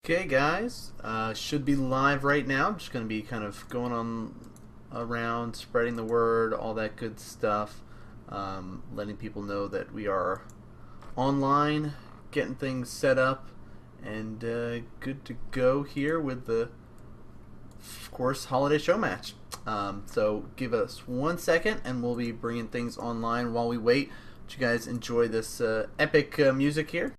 Okay, guys, should be live right now. I'm just going to be kind of going on around, spreading the word, all that good stuff, letting people know that we are online, getting things set up, and good to go here with the, of course, holiday show match. So give us 1 second, and we'll be bringing things online while we wait. But you guys enjoy this epic music here.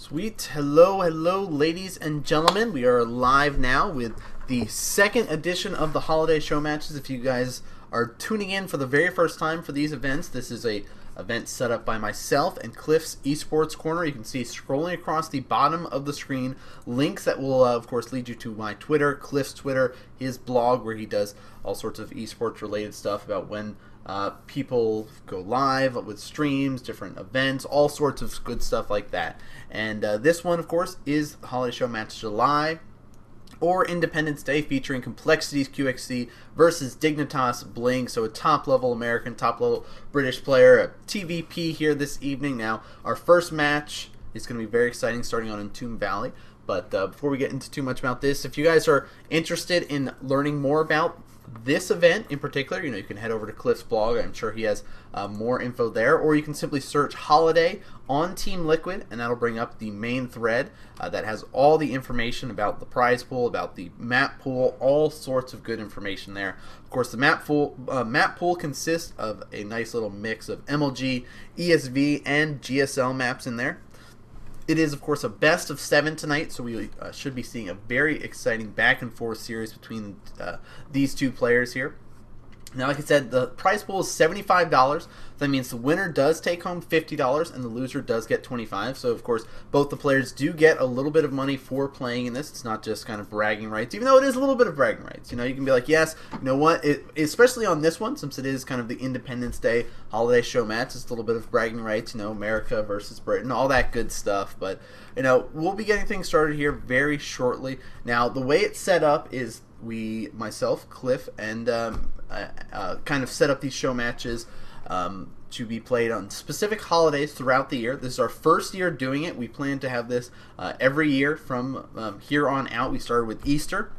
Sweet. Hello, hello, ladies and gentlemen. We are live now with the second edition of the holiday show matches. If you guys are tuning in for the very first time for these events, this is a event set up by myself and Cliff's Esports Corner. You can see scrolling across the bottom of the screen links that will, of course, lead you to my Twitter, Cliff's Twitter, his blog, where he does all sorts of esports related stuff about when people go live with streams, different events, all sorts of good stuff like that. And this one, of course, is Holiday Show Match July, or Independence Day, featuring Complexities QXC versus Dignitas Bling. So a top-level American, top-level British player, a TVP here this evening. Now, our first match is going to be very exciting, starting on Entomb Valley. But before we get into too much about this, if you guys are interested in learning more about this event in particular, you can head over to Cliff's blog. I'm sure he has more info there, or you can simply search Holiday on Team Liquid, and that'll bring up the main thread that has all the information about the prize pool, about the map pool, all sorts of good information there. Of course, the map pool consists of a nice little mix of MLG, ESV, and GSL maps in there. It is, of course, a best of 7 tonight, so we should be seeing a very exciting back-and-forth series between these two players here. Now, like I said, the prize pool is $75. That means the winner does take home $50 and the loser does get $25. So, of course, both the players do get a little bit of money for playing in this. It's not just kind of bragging rights, even though it is a little bit of bragging rights. You can be like, yes, you know what, especially on this one, since it is kind of the Independence Day holiday show match, it's a little bit of bragging rights, America versus Britain, all that good stuff. But, we'll be getting things started here very shortly. Now, the way it's set up is myself, Cliff, and kind of set up these show matches to be played on specific holidays throughout the year. This is our first year doing it. We plan to have this every year from here on out. We started with Easter.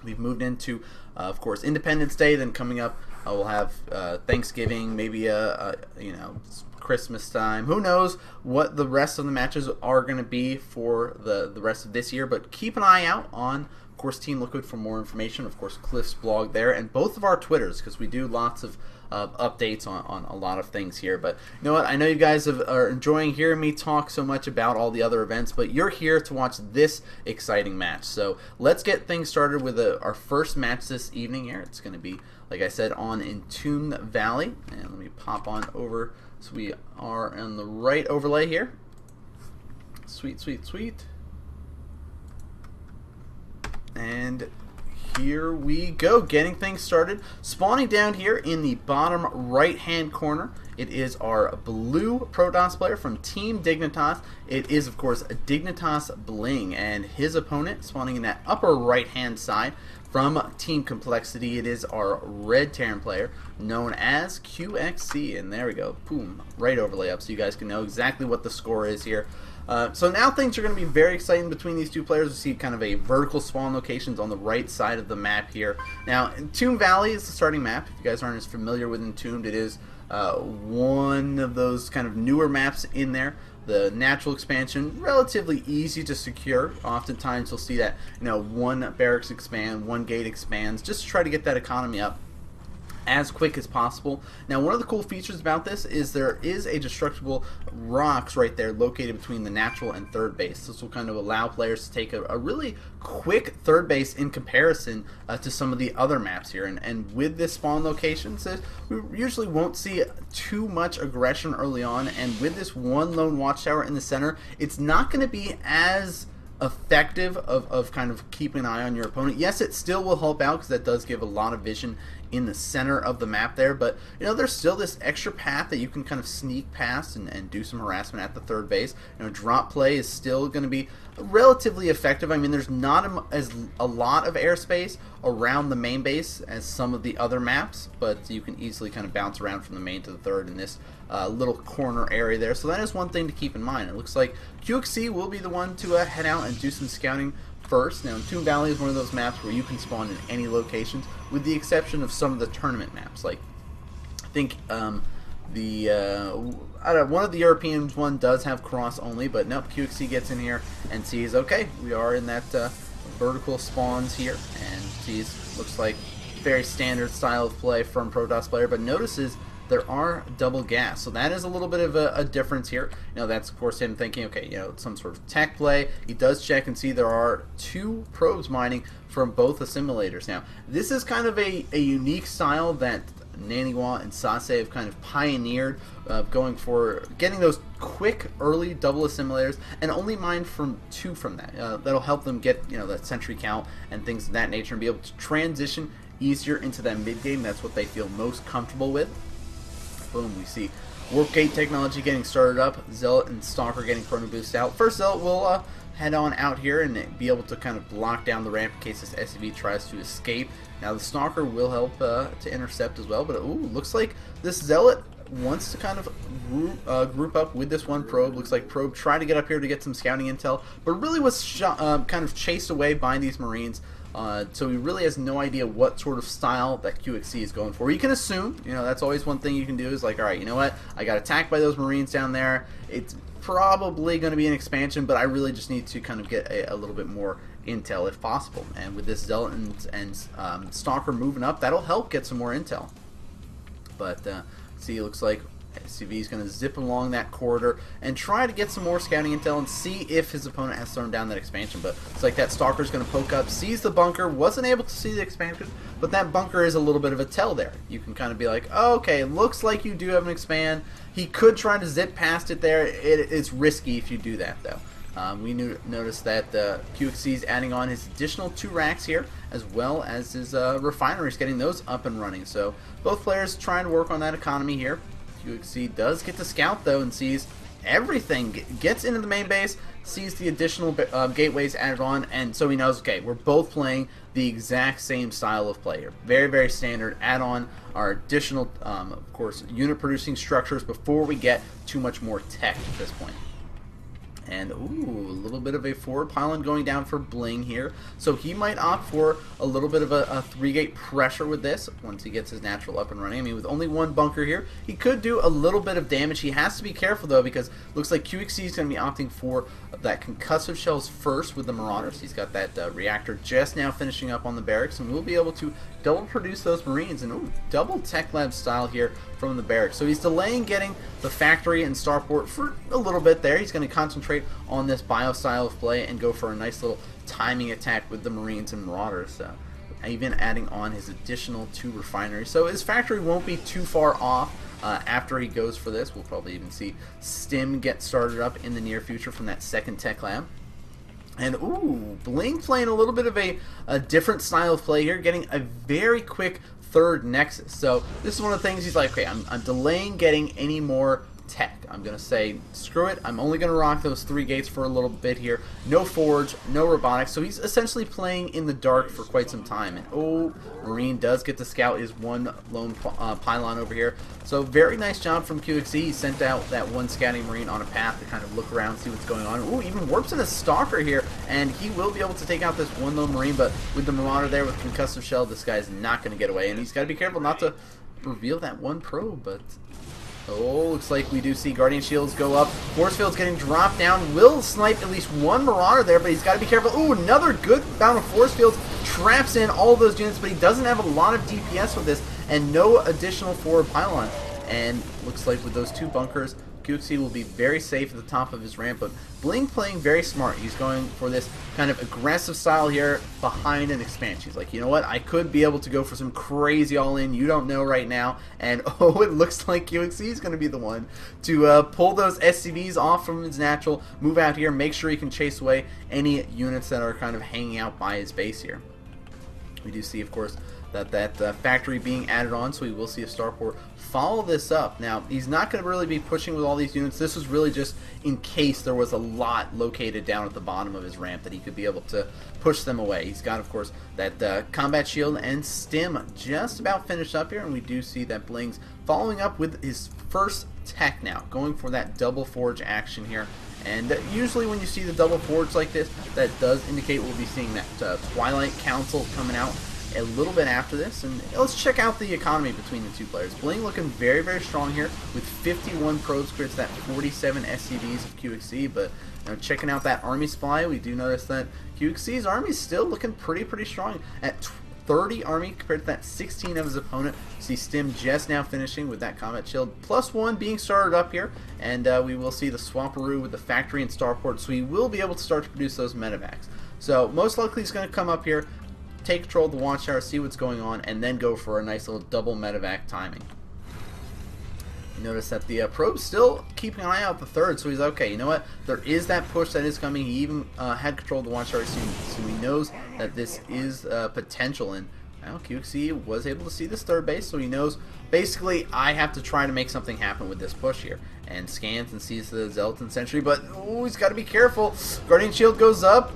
We've moved into, of course, Independence Day. Then coming up, we'll have Thanksgiving, maybe Christmas time. Who knows what the rest of the matches are going to be for the rest of this year, but keep an eye out on, of course, Team Liquid for more information. Of course, Cliff's blog there, and both of our Twitters, because we do lots of updates on a lot of things here. But you know what? I know you guys are enjoying hearing me talk so much about all the other events, but you're here to watch this exciting match. So let's get things started with our first match this evening here. It's going to be, like I said, on Entomb Valley. And let me pop on over so we are on the right overlay here. Sweet, sweet, sweet. And here we go, getting things started. Spawning down here in the bottom right-hand corner, it is our blue Protoss player from Team Dignitas. It is, of course, Dignitas Bling, and his opponent, spawning in that upper right-hand side from Team Complexity, it is our red Terran player, known as QXC. And there we go, boom, right overlay up, so you guys can know exactly what the score is here. So now things are going to be very exciting between these two players. We see kind of a vertical spawn locations on the right side of the map here. Now, Entomb Valley is the starting map. If you guys aren't as familiar with Entombed, it is one of those kind of newer maps in there. The natural expansion, relatively easy to secure. Oftentimes you'll see that, one barracks expand, one gate expands, just to try to get that economy up as quick as possible. Now, one of the cool features about this is there is a destructible rocks right there located between the natural and third base. This will kind of allow players to take a really quick third base in comparison to some of the other maps here. And with this spawn location, so we usually won't see too much aggression early on. And with this one lone watchtower in the center, it's not going to be as effective of kind of keeping an eye on your opponent. Yes, it still will help out because that does give a lot of vision in the center of the map there, but there's still this extra path that you can kind of sneak past and do some harassment at the third base. Drop play is still going to be relatively effective. I mean, there's not a lot of airspace around the main base as some of the other maps, but you can easily kind of bounce around from the main to the third in this little corner area there. So that is one thing to keep in mind. It looks like QXC will be the one to head out and do some scouting first. Now, Entomb Valley is one of those maps where you can spawn in any locations, with the exception of some of the tournament maps. Like, I think one of the Europeans one does have cross only, but nope, QXC gets in here and sees, okay, we are in that vertical spawns here, and sees, looks like very standard style of play from Protoss player, but notices there are double gas. So that is a little bit of a difference here. That's of course him thinking, okay, some sort of tech play. He does check and see there are 2 probes mining from both assimilators. Now, this is kind of a unique style that NanMan and Sase have kind of pioneered, going for getting those quick early double assimilators and only mine from 2 from that. That'll help them get that sentry count and things of that nature and be able to transition easier into that mid game. That's what they feel most comfortable with. Boom, we see Warp Gate technology getting started up. Zealot and Stalker getting Chrono Boost out. First, Zealot will head on out here and be able to kind of block down the ramp in case this SCV tries to escape. Now the Stalker will help to intercept as well, but ooh, looks like this Zealot wants to kind of group up with this one probe. Looks like probe tried to get up here to get some scouting intel, but really was kind of chased away by these Marines. So he really has no idea what sort of style that QXC is going for. You can assume, that's always one thing you can do is like, alright, you know what, I got attacked by those Marines down there. It's probably going to be an expansion, but I really just need to kind of get a little bit more intel if possible. And with this Zealot and Stalker moving up, that'll help get some more intel. But see, it looks like SCV is going to zip along that corridor and try to get some more scouting intel and see if his opponent has thrown down that expansion. But it's like that Stalker is going to poke up, sees the bunker, wasn't able to see the expansion, but that bunker is a little bit of a tell there. You can kind of be like, oh, okay, looks like you do have an expand. He could try to zip past it there. It's risky if you do that, though. We noticed that QXC is adding on his additional 2 racks here, as well as his refineries, getting those up and running. So both players trying to work on that economy here. QXC does get to scout though and sees everything, gets into the main base, sees the additional gateways added on, and so he knows, okay, we're both playing the exact same style of play here. Very, very standard. Add on our additional, of course, unit producing structures before we get too much more tech at this point. And ooh, a little bit of a forward pylon going down for Bling here. So he might opt for a little bit of a 3-gate pressure with this once he gets his natural up and running. I mean, with only 1 bunker here, he could do a little bit of damage. He has to be careful though, because it looks like QXC is going to be opting for that concussive shells first with the Marauders. He's got that reactor just now finishing up on the barracks, and we'll be able to double produce those Marines, and ooh, double tech lab style here from the barracks. So he's delaying getting the factory and starport for a little bit there. He's going to concentrate on this bio style of play and go for a nice little timing attack with the Marines and Marauders. So even adding on his additional 2 refineries. So his factory won't be too far off after he goes for this. We'll probably even see Stim get started up in the near future from that 2nd tech lab. And ooh, Bling playing a little bit of a different style of play here, getting a very quick 3rd Nexus. So this is one of the things he's like, okay, I'm delaying getting any more tech. I'm going to say, screw it, I'm only going to rock those 3 gates for a little bit here. No forge, no robotics. So he's essentially playing in the dark for quite some time. And oh, Marine does get to scout his 1 lone pylon over here. So very nice job from QXC. He sent out that 1 scouting Marine on a path to kind of look around, see what's going on. Ooh, even warps in a Stalker here, and he will be able to take out this 1 lone Marine, but with the Marauder there with concussive shell, this guy's not going to get away, and he's got to be careful not to reveal that 1 probe, but oh, looks like we do see Guardian Shields go up. Force Field's getting dropped down. Will snipe at least 1 Marauder there, but he's got to be careful. Ooh, another good bout of Force Fields. Traps in all of those units, but he doesn't have a lot of DPS with this, and no additional forward pylon. And looks like with those 2 bunkers, QXC will be very safe at the top of his ramp, but Bling playing very smart. He's going for this kind of aggressive style here behind an expansion. He's like, you know what, I could be able to go for some crazy all-in, you don't know right now, and oh, it looks like QXC is going to be the one to pull those SCVs off from his natural, move out here, make sure he can chase away any units that are kind of hanging out by his base here. We do see, of course, that factory being added on, so we will see a starport follow this up. Now, he's not going to really be pushing with all these units. This was really just in case there was a lot located down at the bottom of his ramp that he could be able to push them away. He's got, of course, that combat shield and stim just about finished up here, and we do see that Bling's following up with his first tech now, going for that double forge action here. And usually when you see the double forge like this, that does indicate we'll be seeing that Twilight Council coming out a little bit after this. And let's check out the economy between the 2 players. Bling looking very, very strong here with 51 probes, creates that 47 SCVs of QXC. But checking out that army supply, we do notice that QXC's army is still looking pretty strong at 30 army compared to that 16 of his opponent. See Stim just now finishing with that combat shield. +1 being started up here, and we will see the Swamperoo with the factory and starport, so he will be able to start to produce those medevacs. So most likely he's going to come up here, take control of the watchtower, see what's going on, and then go for a nice little double medevac timing. Notice that the probe's still keeping an eye out the third, so he's okay. You know what? There is that push that is coming. He even had control of the watchtower, so he knows that this is potential. And now QXC was able to see this third base, so he knows basically I have to try to make something happen with this push here. And scans and sees the Zealot and Sentry, but oh, he's got to be careful. Guardian Shield goes up,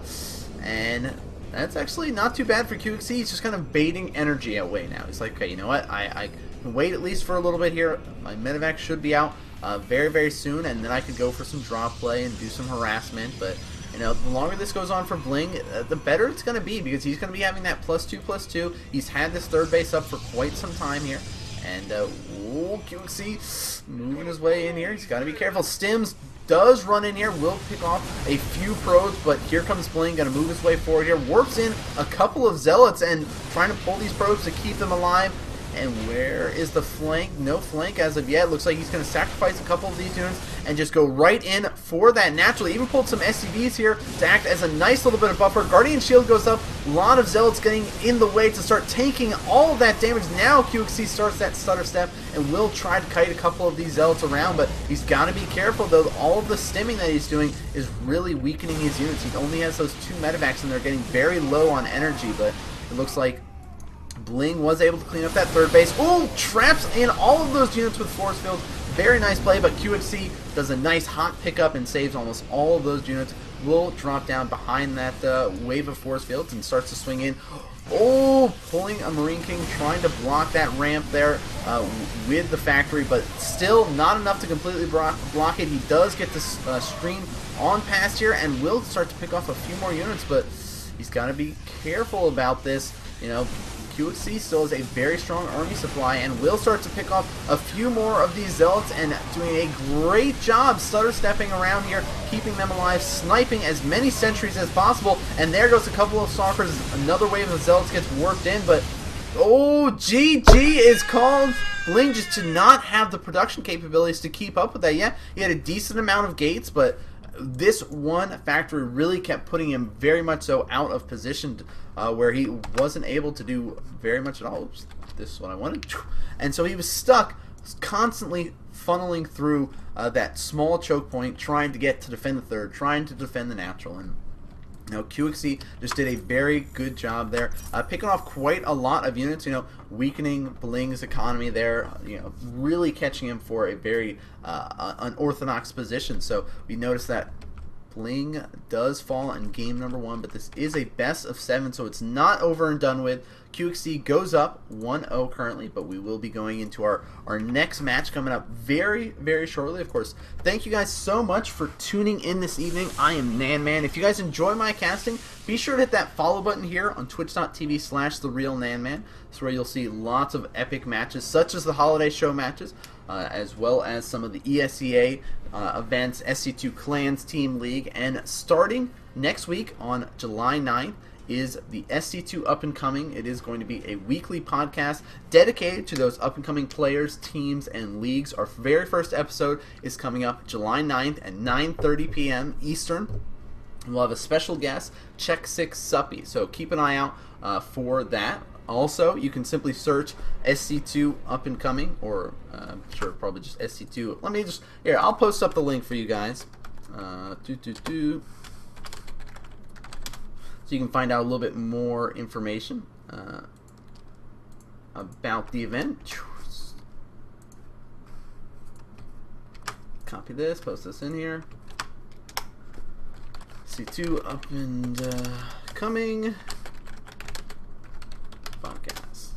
and that's actually not too bad for QXC. He's just kind of baiting energy away now. He's like, okay, you know what? I can wait at least for a little bit here. My medevac should be out very, very soon, and then I could go for some draw play and do some harassment. But, you know, the longer this goes on for Bling, the better it's going to be, because he's going to be having that +2/+2. He's had this third base up for quite some time here. And, QXC moving his way in here. He's got to be careful. Stims does run in here, will pick off a few probes, but here comes Bling, going to move his way forward here. Warps in a couple of Zealots and trying to pull these probes to keep them alive. And where is the flank? No flank as of yet. Looks like he's going to sacrifice a couple of these units and just go right in for that naturally. Even pulled some SCVs here to act as a nice little bit of buffer. Guardian Shield goes up. A lot of Zealots getting in the way to start tanking all of that damage. Now QXC starts that stutter step and will try to kite a couple of these Zealots around, but he's got to be careful, though. All of the stimming that he's doing is really weakening his units. He only has those 2 medevacs, and they're getting very low on energy, but it looks like Bling was able to clean up that third base. Oh, traps in all of those units with force fields. Very nice play, but QXC does a nice hot pickup and saves almost all of those units. Will drop down behind that wave of force fields and starts to swing in. Oh, pulling a Marine King, trying to block that ramp there with the factory, but still not enough to completely block it. He does get to stream on past here and will start to pick off a few more units, but he's got to be careful about this. You know, QXC still has a very strong army supply and will start to pick off a few more of these Zealots, and doing a great job stutter stepping around here, keeping them alive, sniping as many sentries as possible. And there goes a couple of stalkers. Another wave of Zealots gets worked in, but oh, GG is called. Bling just did not have the production capabilities to keep up with that. Yeah, he had a decent amount of gates, but this one factory really kept putting him very much so out of position, where he wasn't able to do very much at all. Oops, this is what I wanted. And so he was stuck, constantly funneling through that small choke point, trying to get to defend the third, trying to defend the natural. And you know, QXC just did a very good job there, picking off quite a lot of units, you know, weakening Bling's economy there, you know, really catching him for a very unorthodox position. So we notice that Bling does fall in game number 1, but this is a best of 7, so it's not over and done with. QXC goes up 1-0 currently, but we will be going into our next match coming up very, very shortly. Of course, thank you guys so much for tuning in this evening. I am NanMan. If you guys enjoy my casting, be sure to hit that follow button here on twitch.tv/TheRealNanMan. That's where you'll see lots of epic matches, such as the holiday show matches, as well as some of the ESEA events, SC2 Clans Team League, and starting next week on July 9th, is the SC2 Up and Coming. It is going to be a weekly podcast dedicated to those up and coming players, teams, and leagues. Our very first episode is coming up July 9th at 9:30 p.m. Eastern. We'll have a special guest, Check 6 Suppy, so keep an eye out for that. Also, you can simply search SC2 Up and Coming, or I'm sure probably just SC2. Let me just, here, I'll post up the link for you guys. So you can find out a little bit more information about the event. Copy this, post this in here. C2 Up and Coming podcast.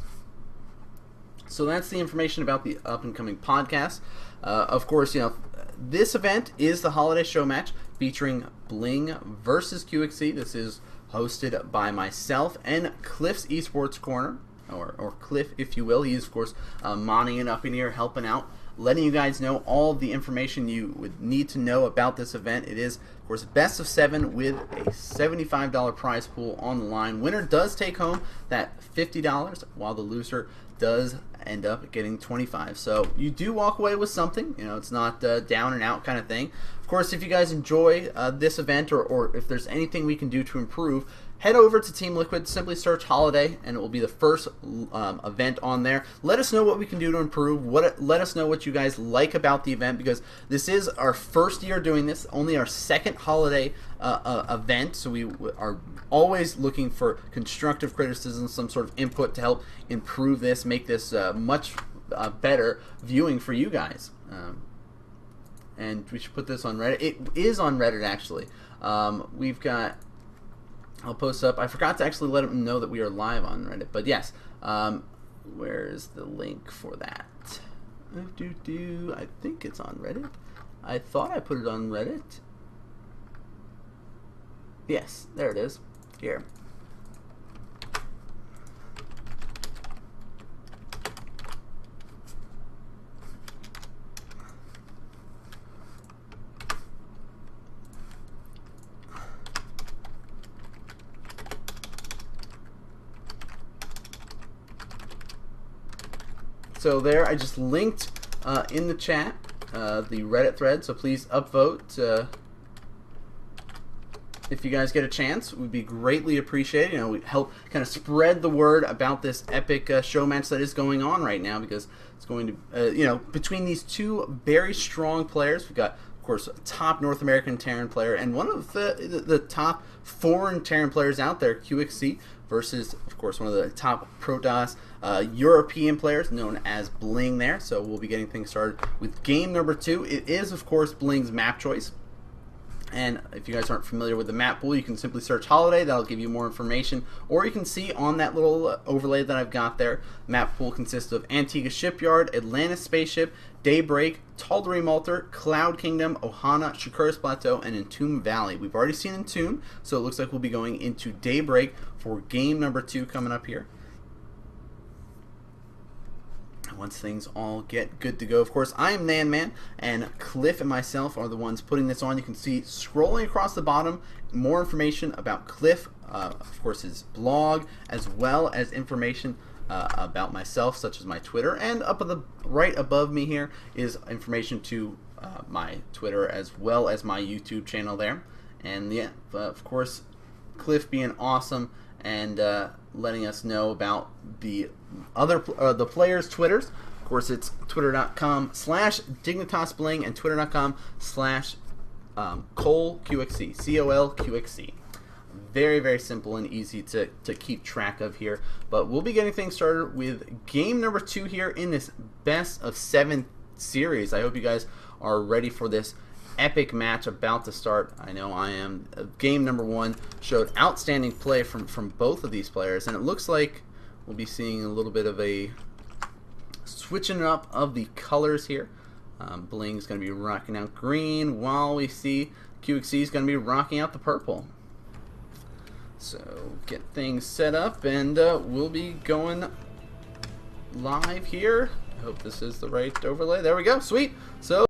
So that's the information about the Up and Coming podcast. Of course, you know, this event is the holiday show match featuring Bling versus QXC. This is hosted by myself and Cliff's Esports Corner, or Cliff, if you will. He's, of course, monning it up in here, helping out letting you guys know all of the information you would need to know about this event. It is, of course, best of 7 with a $75 prize pool on the line. Winner does take home that $50, while the loser does end up getting $25. So you do walk away with something. You know, it's not down and out kind of thing. Of course, if you guys enjoy this event, or if there's anything we can do to improve, head over to Team Liquid, simply search Holiday, and it will be the first event on there. Let us know what we can do to improve. Let us know what you guys like about the event, because this is our first year doing this, only our second Holiday event, so we are always looking for constructive criticism, some sort of input to help improve this, make this much better viewing for you guys. And we should put this on Reddit. It is on Reddit, actually. We've got... I'll post up. I forgot to actually let them know that we are live on Reddit. But yes, where's the link for that? I think it's on Reddit. I thought I put it on Reddit. Yes, there it is. Here. So there, I just linked in the chat the Reddit thread, so please upvote if you guys get a chance. It would be greatly appreciated. You know, we help kind of spread the word about this epic show match that is going on right now, because it's going to, you know, between these two very strong players, we've got, of course, a top North American Terran player and one of the top foreign Terran players out there, QXC, versus, of course, one of the top Protoss European players known as Bling there. So we'll be getting things started with game number 2. It is, of course, Bling's map choice. And if you guys aren't familiar with the map pool, you can simply search Holiday. That'll give you more information. Or you can see on that little overlay that I've got there, map pool consists of Antigua Shipyard, Atlantis Spaceship, Daybreak, Tal'Dorei Malter, Cloud Kingdom, Ohana, Shakuris Plateau, and Entomb Valley. We've already seen Entomb, so it looks like we'll be going into Daybreak for game number 2 coming up here. Once things all get good to go. Of course, I am NanMan, and Cliff and myself are the ones putting this on. You can see scrolling across the bottom more information about Cliff, of course his blog, as well as information about myself, such as my Twitter, and up at the right above me here is information to my Twitter as well as my YouTube channel there. And yeah, of course, Cliff being awesome and letting us know about the other the players' Twitters. Of course, it's twitter.com/DignitasBling and twitter.com/ColQXC, COLQXC. Very, very simple and easy to keep track of here. But we'll be getting things started with game number 2 here in this best of 7 series. I hope you guys are ready for this epic match about to start. I know I am. Game number 1 showed outstanding play from both of these players, and it looks like we'll be seeing a little bit of a switching up of the colors here. Bling is going to be rocking out green, while we see QXC is going to be rocking out the purple. So get things set up, and we'll be going live here. I hope this is the right overlay. There we go. Sweet. So